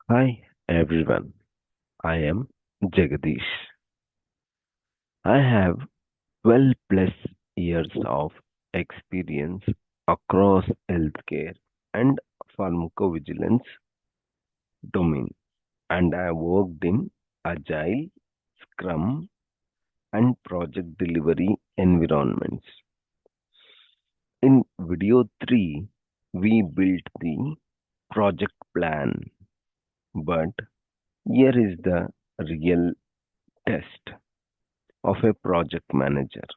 Hi everyone, I am Jagadish. I have 12 plus years of experience across healthcare and pharmacovigilance domain, and I worked in agile, scrum, and project delivery environments. In video 3, we built the project plan, but here is the real test of a project manager.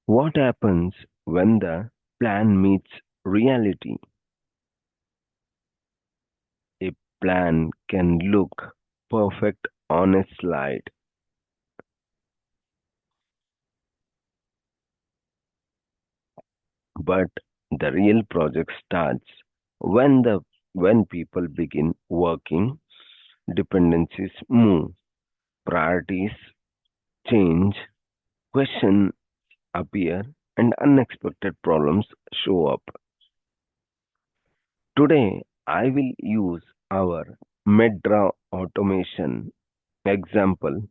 What happens when the plan meets reality? A plan can look perfect on a slide, but the real project starts when people begin working, dependencies move, priorities change, questions appear, and unexpected problems show up. Today, I will use our Medra automation example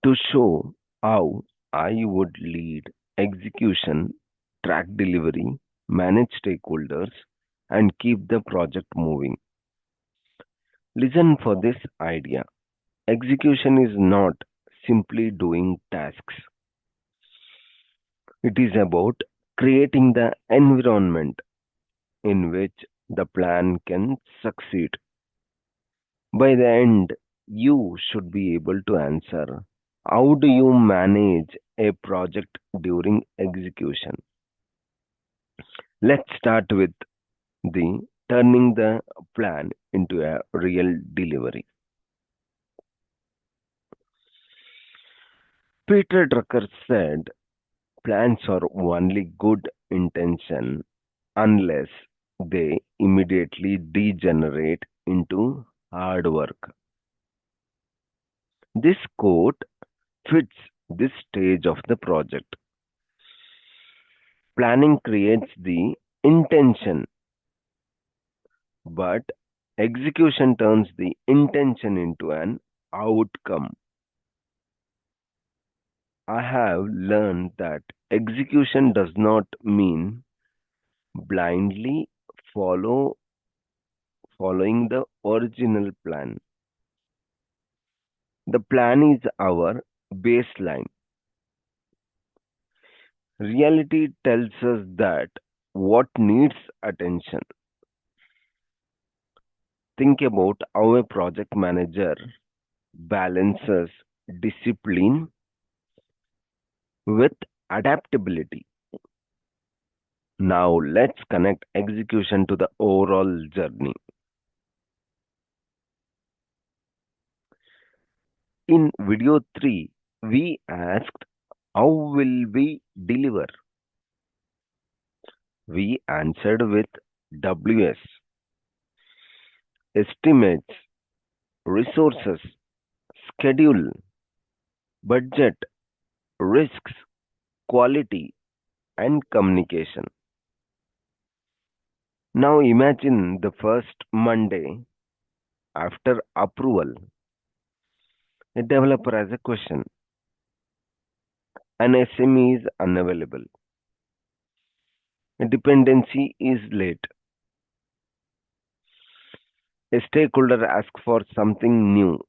to show how I would lead execution, track delivery, manage stakeholders, and keep the project moving. Listen for this idea. Execution is not simply doing tasks, it is about creating the environment in which the plan can succeed. By the end, you should be able to answer, how do you manage a project during execution? Let's start with the turning the plan into a real delivery. Peter Drucker said plans are only good intention unless they immediately degenerate into hard work. This quote fits this stage of the project. Planning creates the intention, but execution turns the intention into an outcome. I have learned that execution does not mean blindly follow following the original plan. The plan is our baseline. Reality tells us that what needs attention. Think about how a project manager balances discipline with adaptability. Now let's connect execution to the overall journey. In video 3, we asked how will we deliver? We answered with WS, estimates, resources, schedule, budget, risks, quality, and communication. Now imagine the first Monday after approval. A developer has a question. An SME is unavailable. A dependency is late. A stakeholder asks for something new.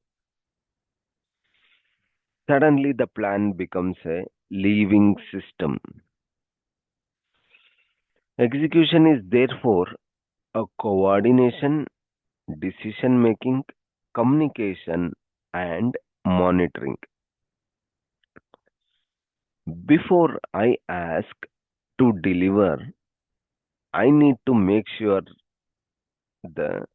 Suddenly, the plan becomes a living system. Execution is therefore a coordination, decision making, communication, and monitoring. Before I ask to deliver, I need to make sure the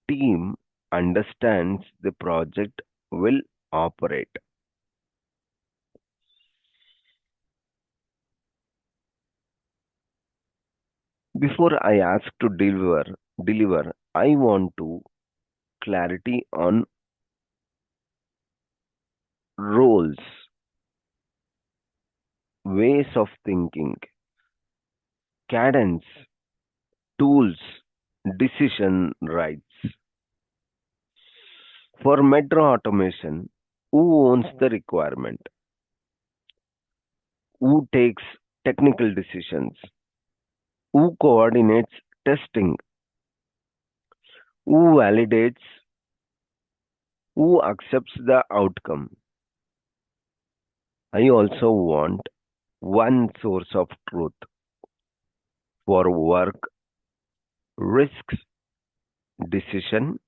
team understands the project will operate. Before I ask to deliver, I want to clarity on roles, ways of thinking, cadence, tools, decision rights. For metro automation, who owns the requirement? Who takes technical decisions? Who coordinates testing? Who validates? Who accepts the outcome? I also want one source of truth for work, risks, decision,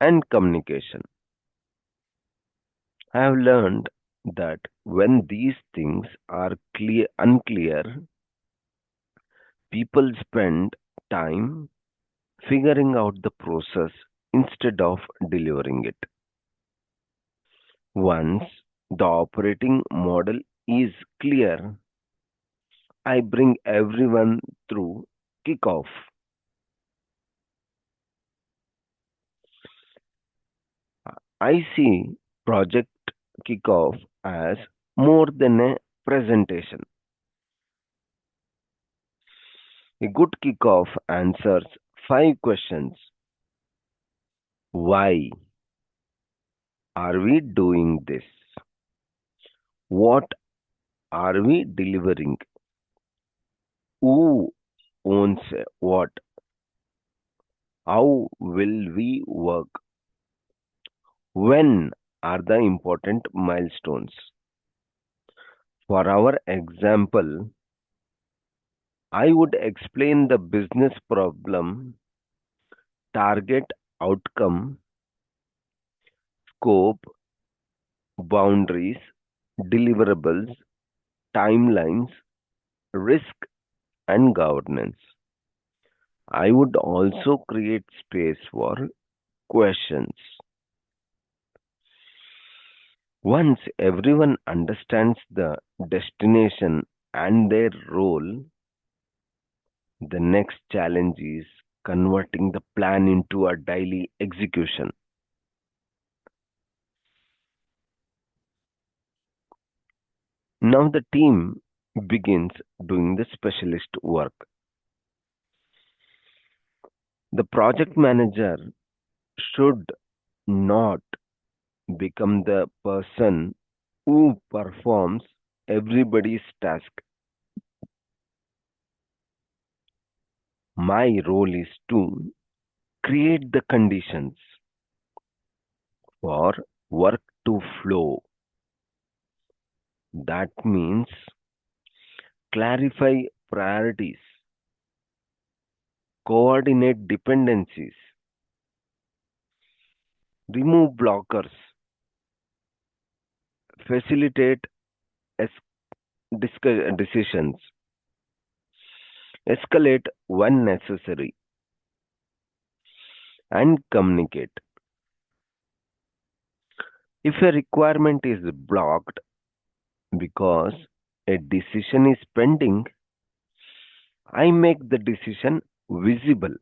and communication. I have learned that when these things are unclear, people spend time figuring out the process instead of delivering it. Once the operating model is clear, I bring everyone through kickoff. I see project kickoff as more than a presentation. A good kickoff answers five questions. Why are we doing this? What are we delivering? Who owns what? How will we work? When are the important milestones? For our example, I would explain the business problem, target outcome, scope, boundaries, deliverables, timelines, risk, and governance. I would also create space for questions. Once everyone understands the destination and their role, the next challenge is converting the plan into a daily execution. Now the team begins doing the specialist work. The project manager should not become the person who performs everybody's task. My role is to create the conditions for work to flow. That means clarify priorities, coordinate dependencies, remove blockers, facilitate es- decisions, escalate when necessary, and communicate. If a requirement is blocked because a decision is pending, I make the decision visible,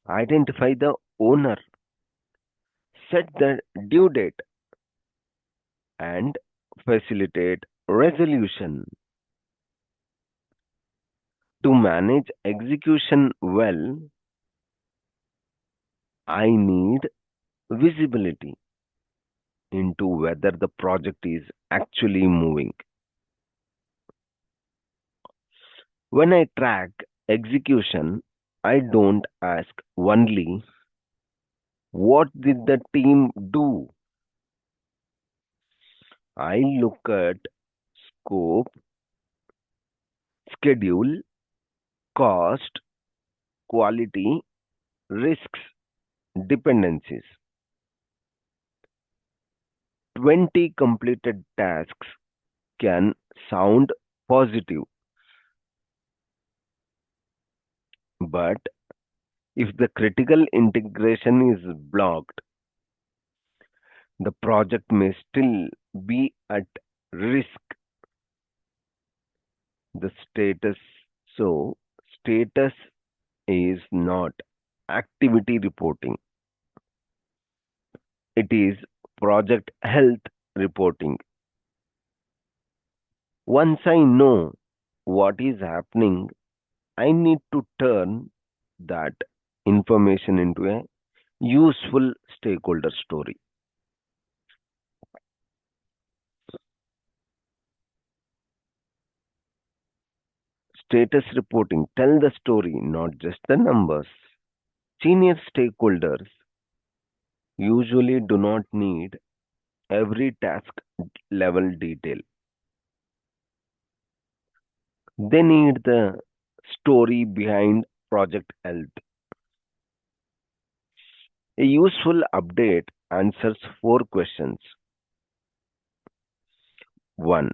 identify the owner, set the due date, and facilitate resolution. To manage execution well, I need visibility into whether the project is actually moving. When I track execution, I don't ask only what did the team do. I look at scope, schedule, cost, quality, risks, dependencies. 20 completed tasks can sound positive, but if the critical integration is blocked, the project may still be at risk. The status so status is not activity reporting, it is project health reporting. Once I know what is happening, I need to turn that information into a Useful stakeholder story. Status reporting. Tell the story, not just the numbers. Senior stakeholders usually do not need every task level detail. They need the story behind project health. A useful update answers four questions. 1.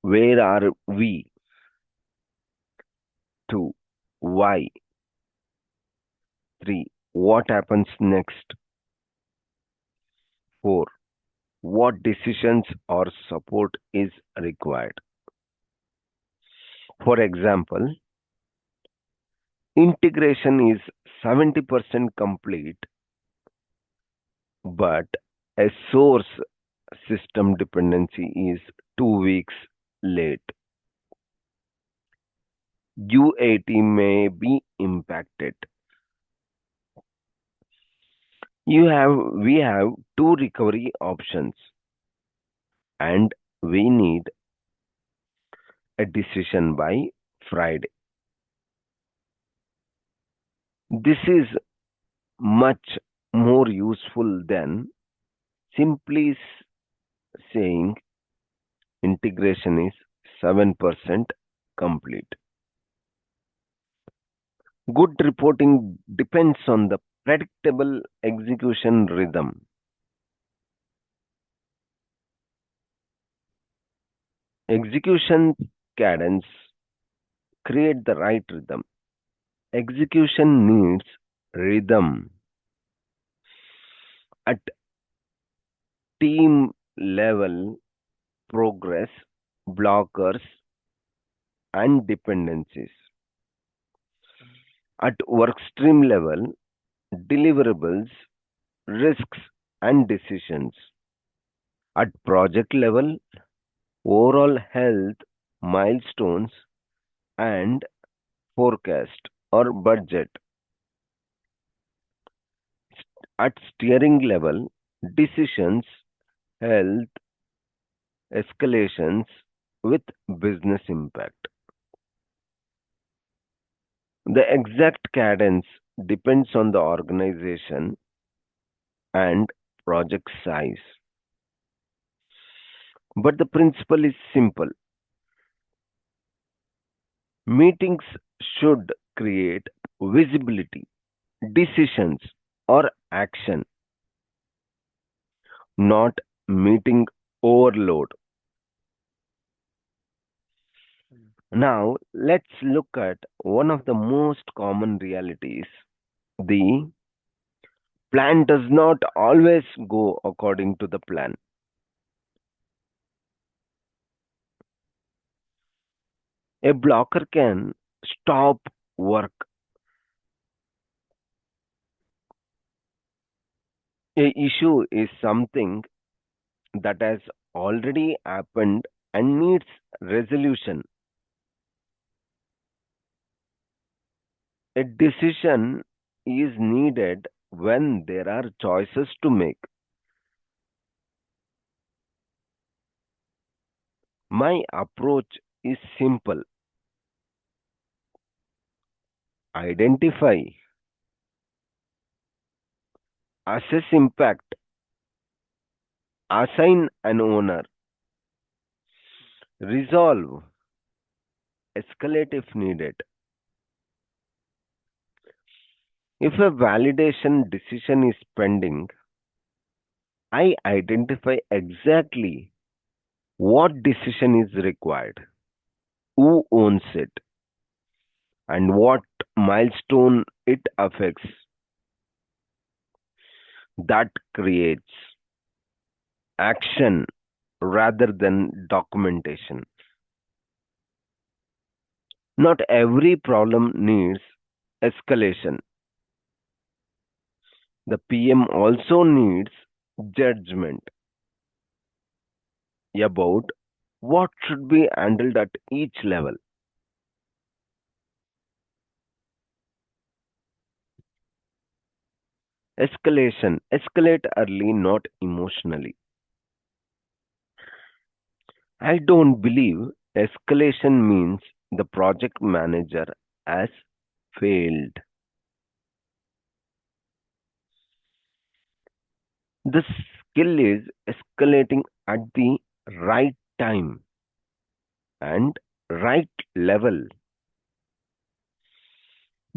Where are we? 2. Why? 3. What happens next? 4. What decisions or support is required? For example, integration is 70% complete, but a source system dependency is 2 weeks late. UAT may be impacted. We have two recovery options and we need a decision by Friday. This is much more useful than simply saying integration is 7% complete. Good reporting depends on the predictable execution rhythm. Execution cadence create the right rhythm. Execution needs rhythm at team level, progress, blockers, and dependencies. At workstream level, deliverables, risks, and decisions. At project level, overall health, milestones, and forecast or budget. At steering level, decisions, health, escalations with business impact. The exact cadence depends on the organization and project size. But the principle is simple. Meetings should create visibility, decisions, or action, not meeting overload. Now, let's look at one of the most common realities. The plan does not always go according to the plan. A blocker can stop work. A issue is something that has already happened and needs resolution. A decision is needed when there are choices to make. My approach is simple: identify, assess impact, assign an owner, resolve, escalate if needed. If a validation decision is pending, I identify exactly what decision is required, who owns it, and what milestone it affects. That creates action rather than documentation. Not every problem needs escalation. The PM also needs judgment about what should be handled at each level. Escalation. Escalate early, not emotionally. I don't believe escalation means the project manager has failed. The skill is escalating at the right time and right level.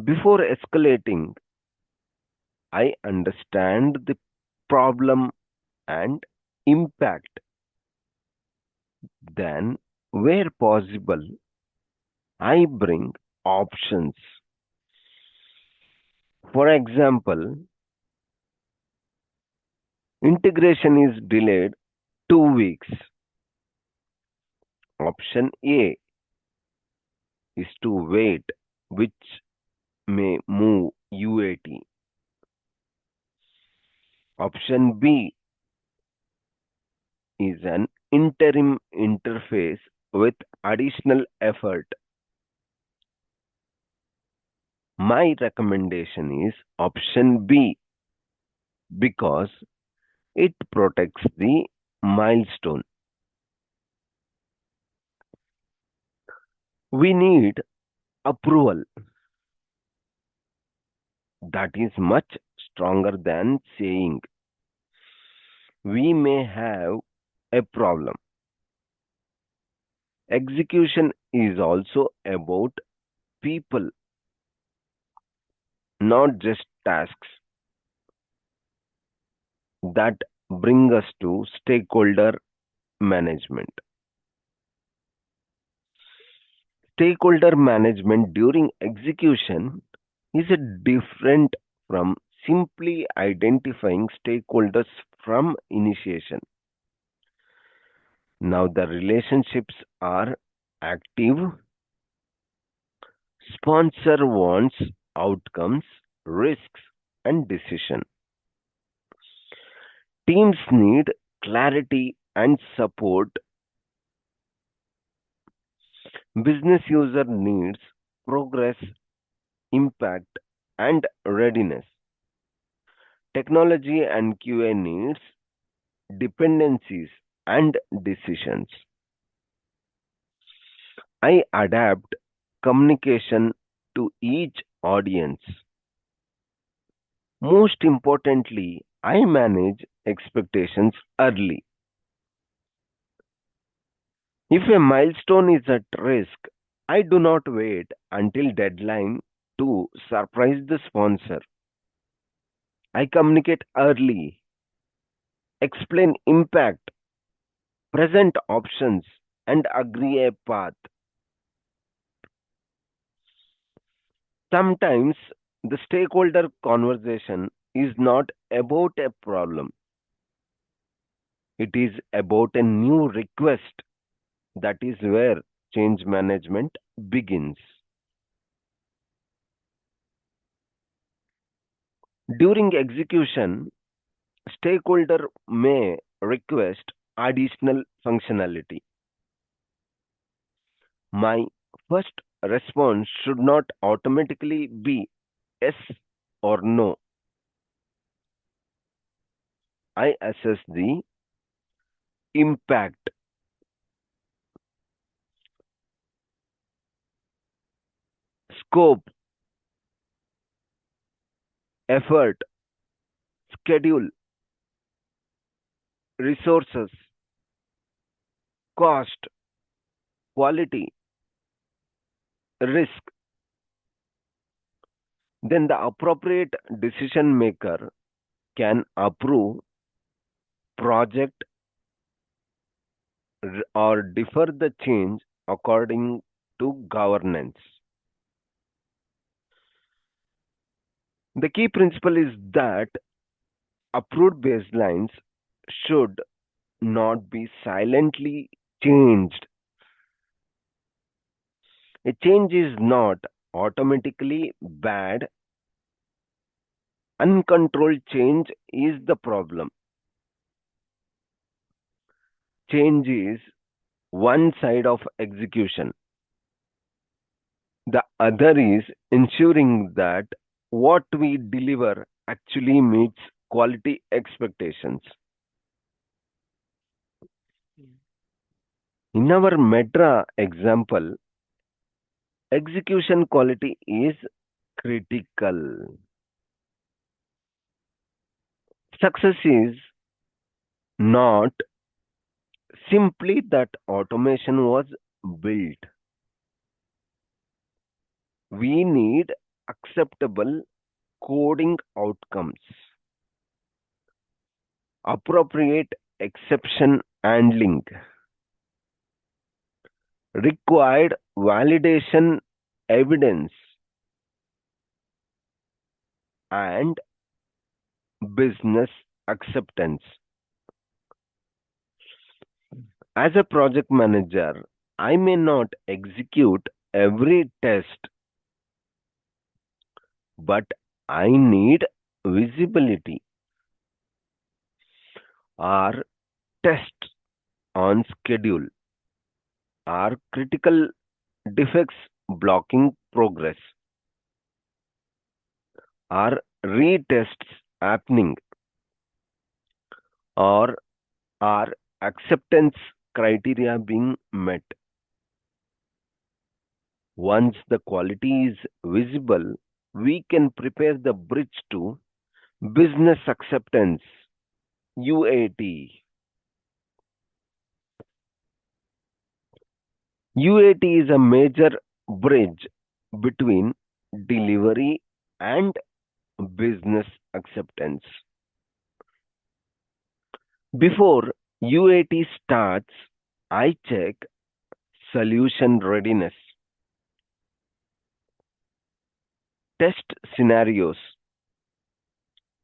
Before escalating, I understand the problem and impact. Then, where possible, I bring options. For example, integration is delayed 2 weeks. Option A is to wait, which may move UAT. Option B is an interim interface with additional effort. My recommendation is option B because it protects the milestone. We need approval that is much stronger than saying we may have a problem. Execution is also about people, not just tasks. That bring us to stakeholder management. Stakeholder management during execution is a different from simply identifying stakeholders from initiation. Now the relationships are active. Sponsor wants outcomes, risks, and decision. Teams need clarity and support. Business user needs progress, impact, and readiness. Technology and QA needs dependencies and decisions. I adapt communication to each audience. Most importantly, I manage expectations early. If a milestone is at risk, I do not wait until deadline to surprise the sponsor. I communicate early, explain impact, present options, and agree a path. Sometimes the stakeholder conversation is not about a problem, it is about a new request. That is where change management begins. During execution, stakeholder may request additional functionality. My first response should not automatically be yes or no. I assess the impact, scope, effort, schedule, resources, cost, quality, risk. Then the appropriate decision maker can approve project or defer the change according to governance. The key principle is that approved baselines should not be silently changed. A change is not automatically bad. Uncontrolled change is the problem. Change is one side of execution. The other is ensuring that what we deliver actually meets quality expectations. In our Medra example, execution quality is critical. Success is not simply that automation was built. We need acceptable coding outcomes, appropriate exception handling, required validation evidence, and business acceptance. As a project manager, I may not execute every test, but I need visibility. Are tests on schedule? Are critical defects blocking progress? Are retests happening? Or are acceptance criteria being met? Once the quality is visible, we can prepare the bridge to business acceptance UAT. UAT is a major bridge between delivery and business acceptance. Before UAT starts, I check solution readiness, test scenarios,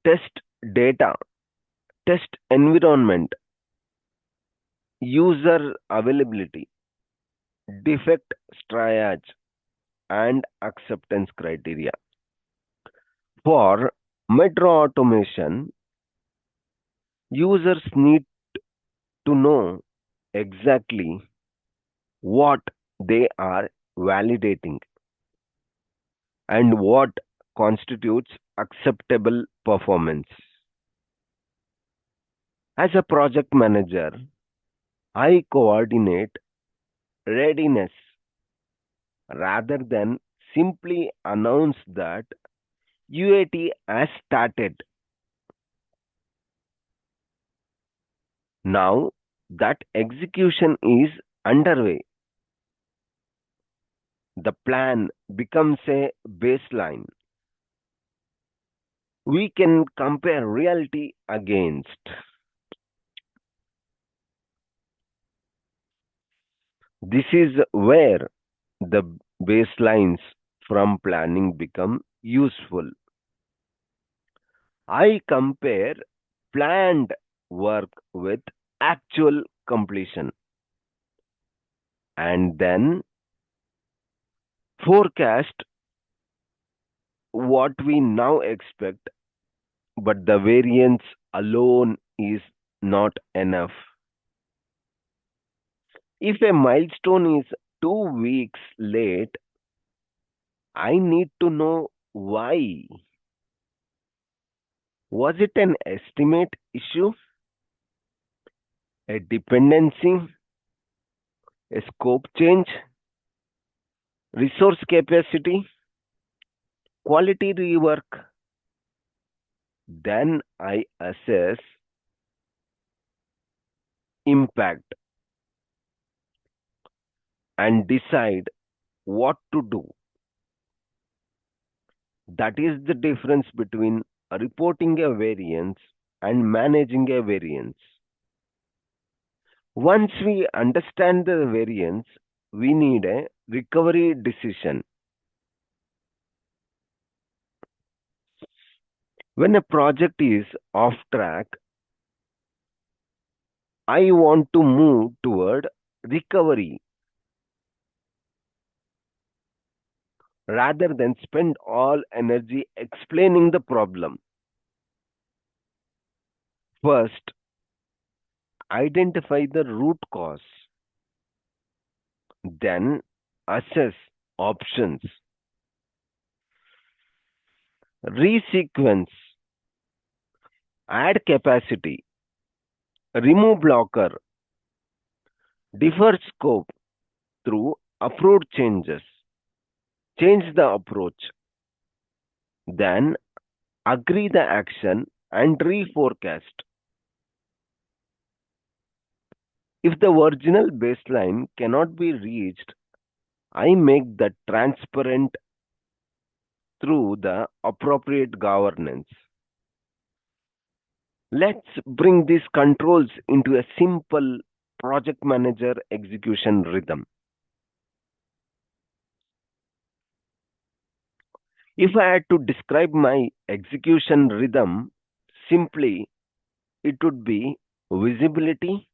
test data, test environment, user availability, defect triage, and acceptance criteria. For metro automation, users need to know exactly what they are validating and what constitutes acceptable performance. As a project manager, I coordinate readiness rather than simply announce that UAT has started. Now that execution is underway, the plan becomes a baseline we can compare reality against. This is where the baselines from planning become useful. I compare planned work with actual completion and then forecast what we now expect, but the variance alone is not enough. If a milestone is 2 weeks late, I need to know why. Was it an estimate issue, a dependency, a scope change, resource capacity, quality rework? Then I assess impact and decide what to do. That is the difference between reporting a variance and managing a variance. Once we understand the variance, we need a recovery decision. When a project is off track, I want to move toward recovery rather than spend all energy explaining the problem. First, identify the root cause, then assess options, resequence, add capacity, remove blocker, defer scope through approved changes, change the approach, then agree the action and reforecast. If the original baseline cannot be reached, I make that transparent through the appropriate governance. Let's bring these controls into a simple project manager execution rhythm. If I had to describe my execution rhythm simply, it would be visibility,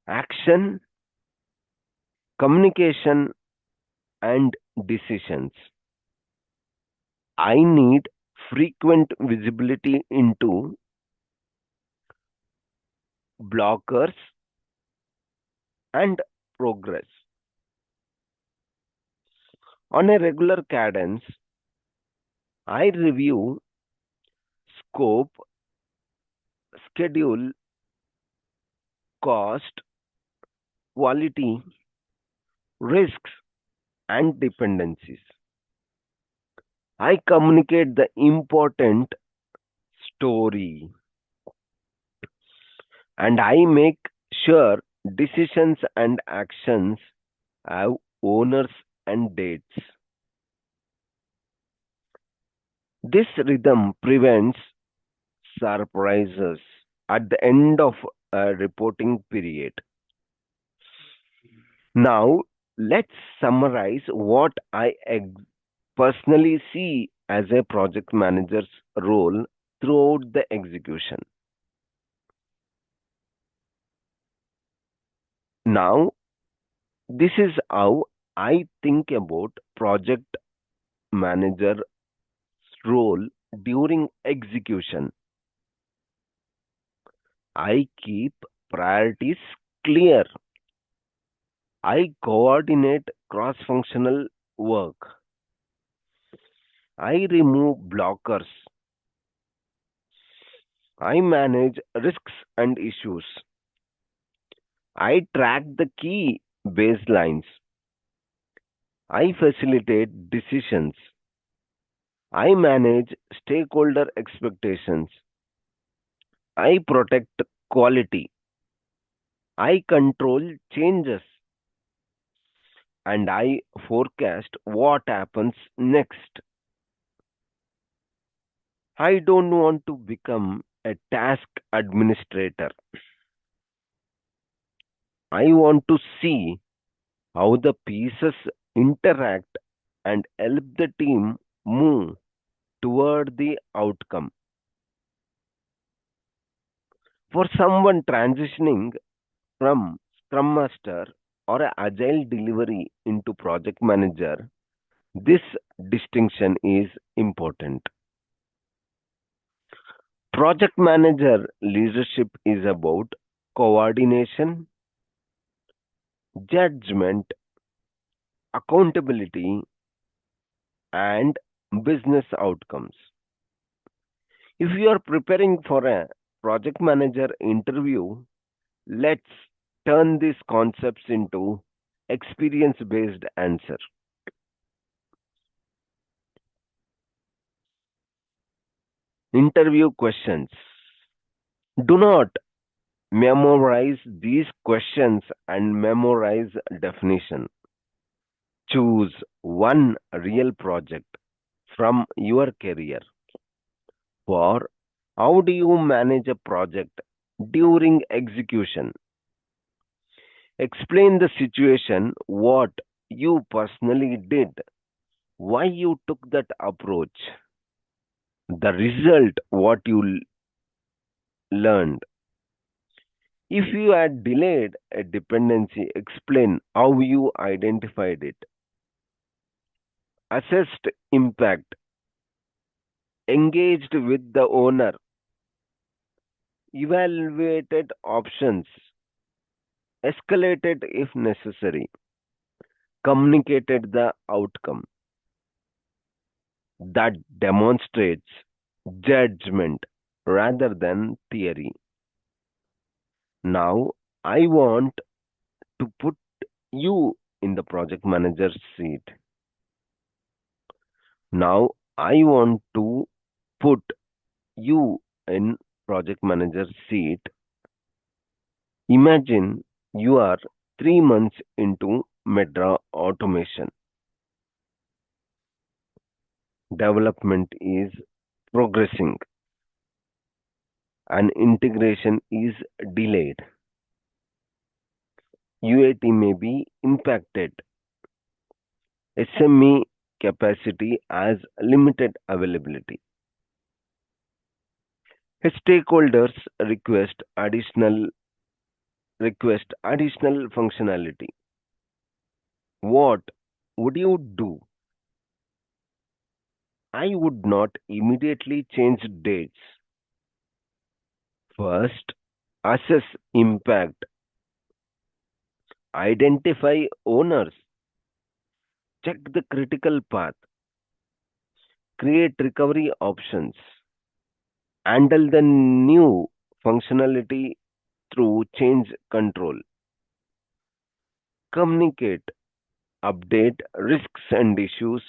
action, communication, and decisions. I need frequent visibility into blockers and progress. On a regular cadence, I review scope, schedule, cost, quality, risks, and dependencies. I communicate the important story and I make sure decisions and actions have owners and dates. This rhythm prevents surprises at the end of a reporting period. Now, let's summarize what I personally see as a project manager's role throughout the execution. Now, this is how I think about project manager role during execution. I keep priorities clear. I coordinate cross functional work. I remove blockers. I manage risks and issues. I track the key baselines. I facilitate decisions. I manage stakeholder expectations. I protect quality. I control changes. And I forecast what happens next. I don't want to become a task administrator. I want to see how the pieces interact and help the team move toward the outcome. For someone transitioning from Scrum Master or a Agile delivery into Project Manager, this distinction is important. Project Manager leadership is about coordination, judgment, accountability, and business outcomes. If you are preparing for a project manager interview, let's turn these concepts into experience based answer. Interview questions. Do not memorize these questions and memorize definition. Choose one real project from your career. For how do you manage a project during execution? Explain the situation, what you personally did, why you took that approach, the result, what you learned. If you had delayed a dependency, explain how you identified it, assessed impact, engaged with the owner, evaluated options, escalated if necessary, communicated the outcome. That demonstrates judgment. rather than theory. Now, I want to put you in the project manager's seat. Now, I want to put you in project manager's seat. Imagine you are 3 months into Medra automation. Development is progressing and integration is delayed. UAT may be impacted. SME capacity has limited availability. Stakeholders request additional functionality. What would you do? I would not immediately change dates. First, assess impact, identify owners, check the critical path, create recovery options, handle the new functionality through change control, communicate, update risks and issues,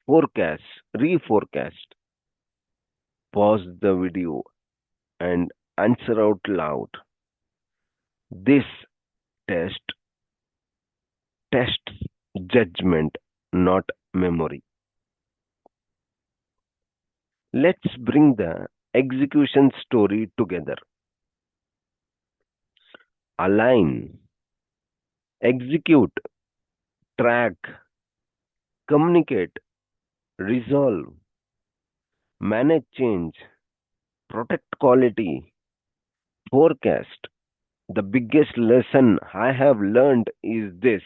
forecast, reforecast, pause the video and answer out loud. This test tests judgment, not memory. Let's bring the execution story together. Align, execute, track, communicate, resolve, manage change, protect quality, forecast. The biggest lesson I have learned is this: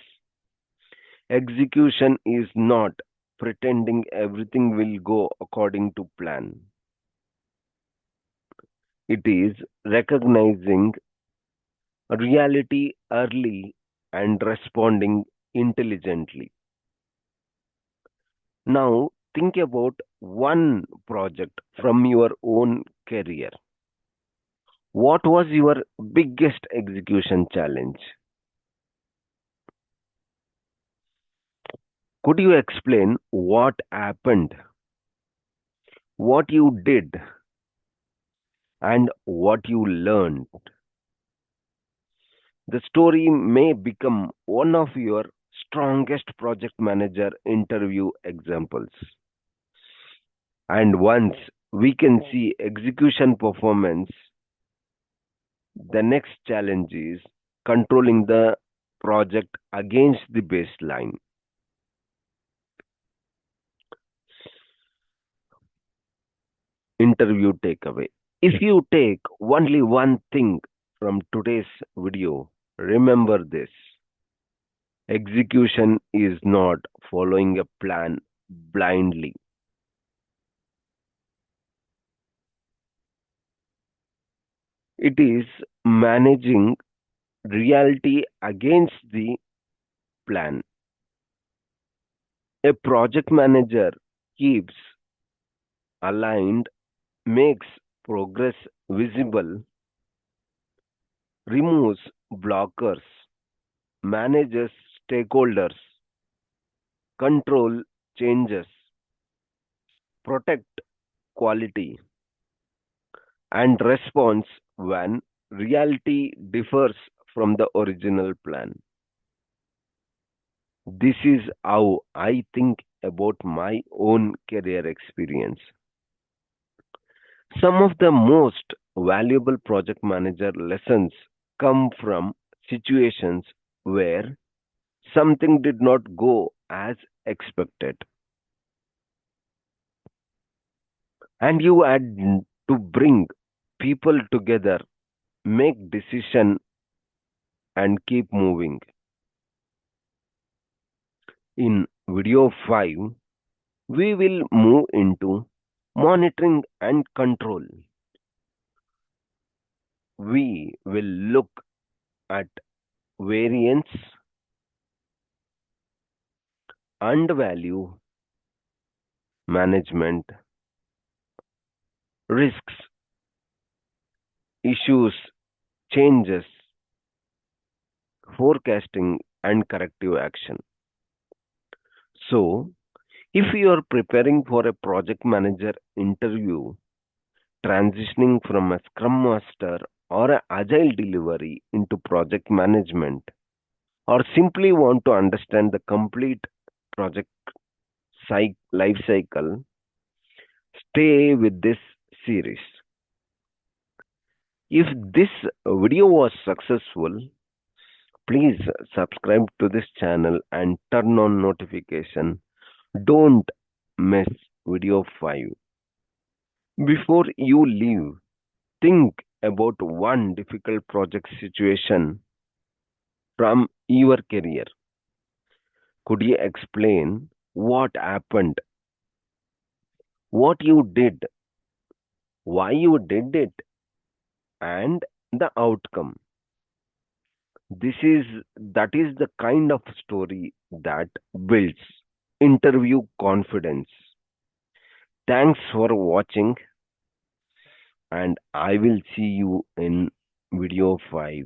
execution is not pretending everything will go according to plan. It is recognizing reality early and responding intelligently. Now, think about one project from your own career. What was your biggest execution challenge? Could you explain what happened, what you did, and what you learned? The story may become one of your strongest project manager interview examples. And once we can see execution performance, the next challenge is controlling the project against the baseline. Interview takeaway. If you take only one thing from today's video, remember this: execution is not following a plan blindly, it is managing reality against the plan. A project manager keeps aligned, makes progress visible, removes blockers, manages stakeholders, control changes, protect quality, and responds when reality differs from the original plan. This is how I think about my own career experience. Some of the most valuable project manager lessons come from situations where something did not go as expected, and you had to bring people together, make decision, and keep moving. In video 5, we will move into monitoring and control. We will look at variance and value management, risks, issues, changes, forecasting, and corrective action. So, if you are preparing for a project manager interview, transitioning from a scrum master or a agile delivery into project management, or simply want to understand the complete project life cycle, stay with this series. If this video was successful, please subscribe to this channel and turn on notification. Don't miss video 5. Before you leave, think about one difficult project situation from your career. Could you explain what happened, what you did, why you did it, and the outcome? That is the kind of story that builds interview confidence. Thanks for watching, and I will see you in video 5.